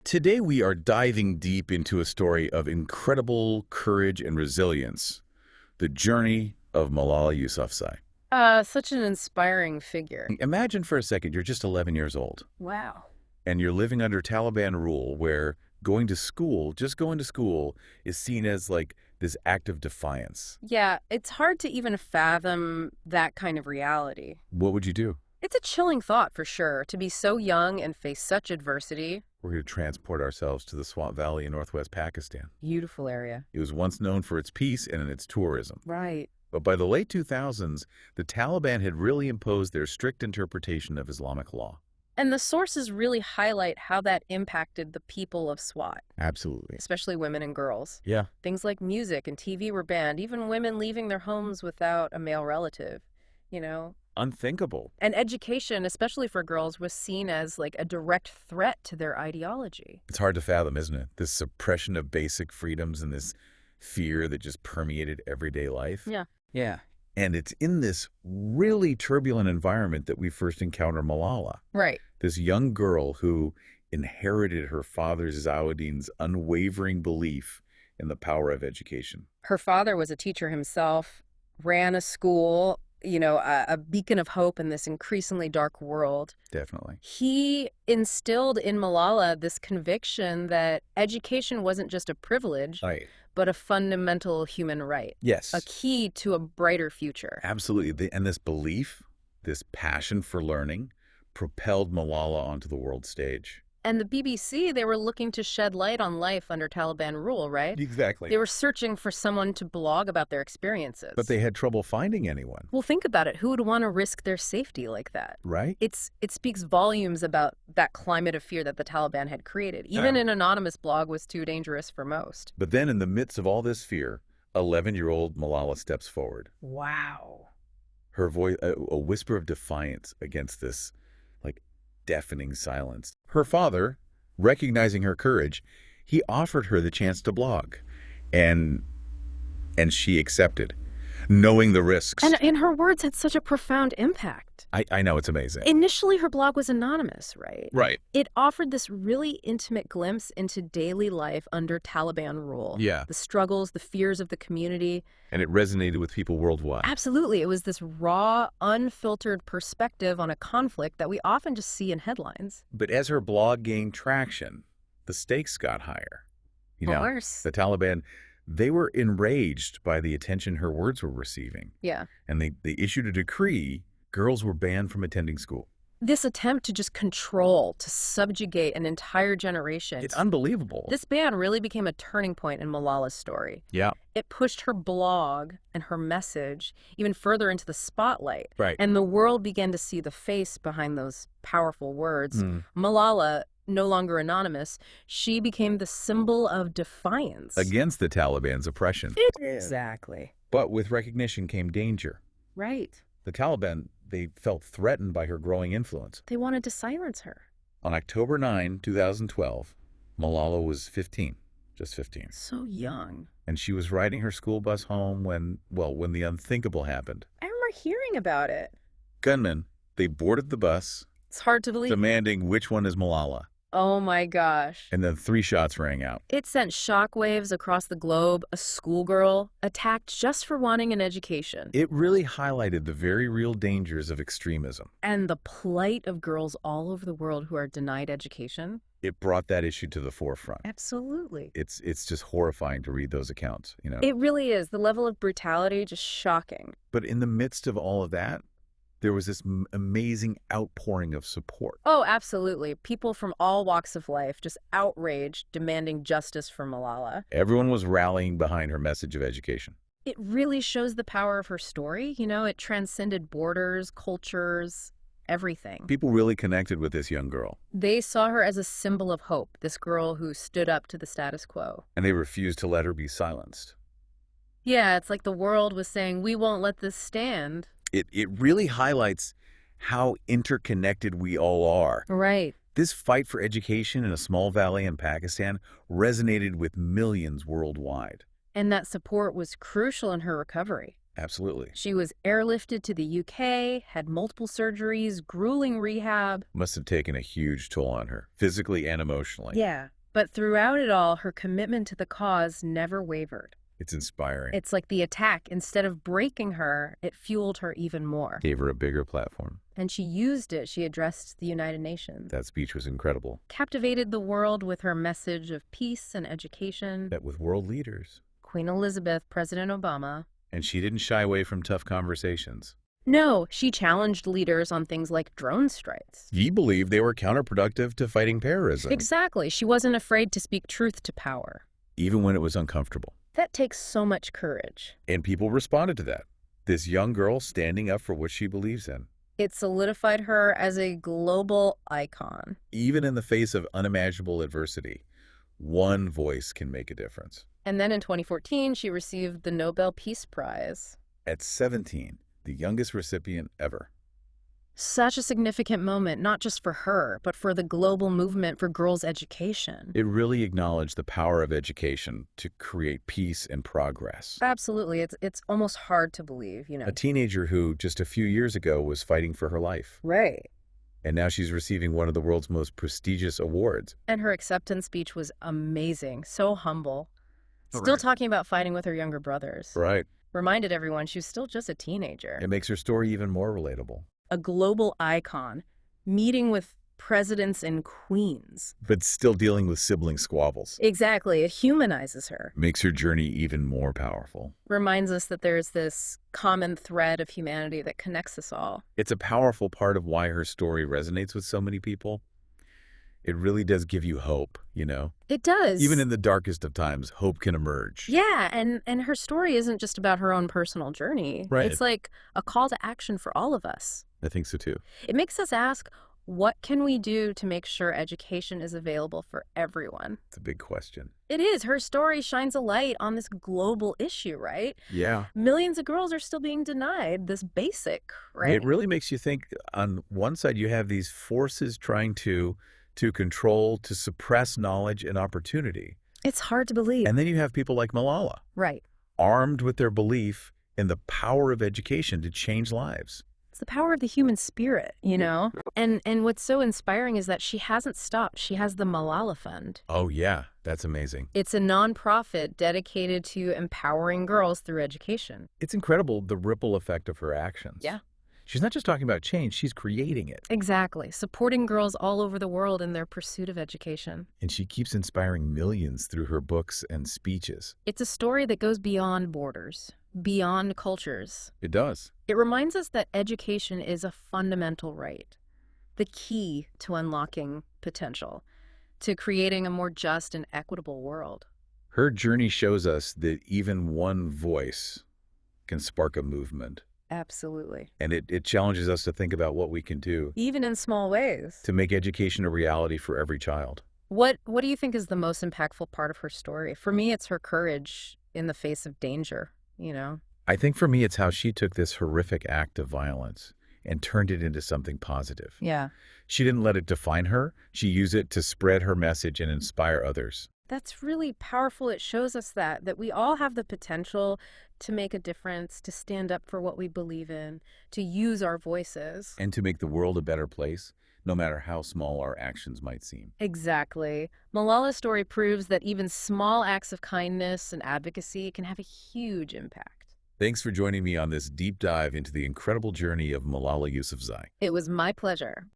Today we are diving deep into a story of incredible courage and resilience, the journey of Malala Yousafzai. Such an inspiring figure. Imagine for a second you're just 11 years old, Wow. and you're living under Taliban rule where going to school, just going to school, is seen as like this act of defiance. Yeah, it's hard to even fathom that kind of reality. What would you do? It's a chilling thought for sure, to be so young and face such adversity. We're going to transport ourselves to the Swat Valley in northwest Pakistan. Beautiful area. It was once known for its peace and its tourism. Right. But by the late 2000s, the Taliban had really imposed their strict interpretation of Islamic law. And the sources really highlight how that impacted the people of SWAT, Absolutely. especially women and girls. Yeah. Things like music and TV were banned, even women leaving their homes without a male relative, you know? Unthinkable. And education, especially for girls, was seen as like a direct threat to their ideology. It's hard to fathom, isn't it? This suppression of basic freedoms and this fear that just permeated everyday life. Yeah. Yeah. And it's in this really turbulent environment that we first encounter Malala, Right. this young girl who inherited her father Zawuddin's unwavering belief in the power of education. Her father was a teacher himself, ran a school, a beacon of hope in this increasingly dark world. Definitely. He instilled in Malala this conviction that education wasn't just a privilege, Right. but a fundamental human right, Yes. a key to a brighter future. Absolutely. And this belief, this passion for learning, propelled Malala onto the world stage. And the BBC, they were looking to shed light on life under Taliban rule, right? Exactly. They were searching for someone to blog about their experiences. But they had trouble finding anyone, Well, think about it. Who would want to risk their safety like that? right? It speaks volumes about that climate of fear that the Taliban had created. Even an anonymous blog was too dangerous for most. But then in the midst of all this fear, 11-year-old Malala steps forward. Wow. Her voice, a whisper of defiance against this, like, deafening silence. Her father, recognizing her courage, he offered her the chance to blog. And she accepted, knowing the risks. And her words had such a profound impact. I know, it's amazing. Initially, her blog was anonymous, right? Right. It offered this really intimate glimpse into daily life under Taliban rule. Yeah. The struggles, the fears of the community. And it resonated with people worldwide. Absolutely. It was this raw, unfiltered perspective on a conflict that we often just see in headlines. But as her blog gained traction, the stakes got higher. You Of know, course. the Taliban, they were enraged by the attention her words were receiving. Yeah. And they issued a decree. Girls were banned from attending school. This attempt to just control, to subjugate an entire generation. It's unbelievable. This ban really became a turning point in Malala's story. Yeah. It pushed her blog and her message even further into the spotlight. Right. And the world began to see the face behind those powerful words. Mm. Malala, no longer anonymous, she became the symbol of defiance. Against the Taliban's oppression. Exactly. But with recognition came danger. Right. The Taliban, they felt threatened by her growing influence. They wanted to silence her. On October 9, 2012, Malala was 15, just 15. So young. And she was riding her school bus home when the unthinkable happened. I remember hearing about it. Gunmen, they boarded the bus, It's hard to believe. demanding which one is Malala. Oh my gosh. And then 3 shots rang out. It sent shockwaves across the globe. A schoolgirl attacked just for wanting an education. It really highlighted the very real dangers of extremism. And the plight of girls all over the world who are denied education. It brought that issue to the forefront. Absolutely. It's just horrifying to read those accounts, you know. It really is. The level of brutality, just shocking. But in the midst of all of that, there was this amazing outpouring of support. Oh, absolutely. People from all walks of life just outraged, demanding justice for Malala. Everyone was rallying behind her message of education. It really shows the power of her story. It transcended borders, cultures, everything. People really connected with this young girl, They saw her as a symbol of hope, this girl who stood up to the status quo. and they refused to let her be silenced. Yeah, it's like the world was saying, we won't let this stand. It really highlights how interconnected we all are. Right. This fight for education in a small valley in Pakistan resonated with millions worldwide. And that support was crucial in her recovery. Absolutely. She was airlifted to the UK, had multiple surgeries, grueling rehab. Must have taken a huge toll on her, physically and emotionally. Yeah. But throughout it all, her commitment to the cause never wavered. It's inspiring. It's like the attack, instead of breaking her, it fueled her even more. Gave her a bigger platform. And she used it. She addressed the United Nations. That speech was incredible. Captivated the world with her message of peace and education. Met with world leaders. Queen Elizabeth, President Obama. And she didn't shy away from tough conversations. No, she challenged leaders on things like drone strikes. He believed they were counterproductive to fighting terrorism. Exactly. She wasn't afraid to speak truth to power. Even when it was uncomfortable. That takes so much courage. And people responded to that. This young girl standing up for what she believes in. It solidified her as a global icon. Even in the face of unimaginable adversity, one voice can make a difference. And then in 2014, she received the Nobel Peace Prize. At 17, the youngest recipient ever. Such a significant moment, not just for her, but for the global movement for girls' education. It really acknowledged the power of education to create peace and progress. Absolutely. It's almost hard to believe, you know. A teenager who just a few years ago was fighting for her life. Right. And now she's receiving one of the world's most prestigious awards. And her acceptance speech was amazing, so humble. Still Right. talking about fighting with her younger brothers. Right. Reminded everyone she was still just a teenager. It makes her story even more relatable. A global icon, meeting with presidents and queens. But still dealing with sibling squabbles. Exactly. It humanizes her. Makes her journey even more powerful. Reminds us that there's this common thread of humanity that connects us all. It's a powerful part of why her story resonates with so many people. It really does give you hope, you know? It does. Even in the darkest of times, hope can emerge. Yeah, and her story isn't just about her own personal journey. Right. It's like a call to action for all of us. I think so too. It makes us ask, what can we do to make sure education is available for everyone? It's a big question. It is. Her story shines a light on this global issue, right? Yeah. Millions of girls are still being denied this basic, right? It really makes you think, on one side, you have these forces trying to control, to suppress knowledge and opportunity. It's hard to believe. And then you have people like Malala, Right. armed with their belief in the power of education to change lives. It's the power of the human spirit, you know? And what's so inspiring is that she hasn't stopped. She has the Malala Fund. Oh, yeah. That's amazing. It's a nonprofit dedicated to empowering girls through education. It's incredible, the ripple effect of her actions. Yeah. She's not just talking about change, she's creating it. Exactly. Supporting girls all over the world in their pursuit of education. And she keeps inspiring millions through her books and speeches. It's a story that goes beyond borders, beyond cultures. It does. It reminds us that education is a fundamental right, the key to unlocking potential, to creating a more just and equitable world. Her journey shows us that even one voice can spark a movement. Absolutely. And it challenges us to think about what we can do Even in small ways. to make education a reality for every child. What do you think is the most impactful part of her story? For me, it's her courage in the face of danger, you know? I think for me, it's how she took this horrific act of violence and turned it into something positive. Yeah. She didn't let it define her. She used it to spread her message and inspire others. That's really powerful. It shows us that we all have the potential to make a difference, to stand up for what we believe in, to use our voices. And to make the world a better place, no matter how small our actions might seem. Exactly. Malala's story proves that even small acts of kindness and advocacy can have a huge impact. Thanks for joining me on this deep dive into the incredible journey of Malala Yousafzai. It was my pleasure.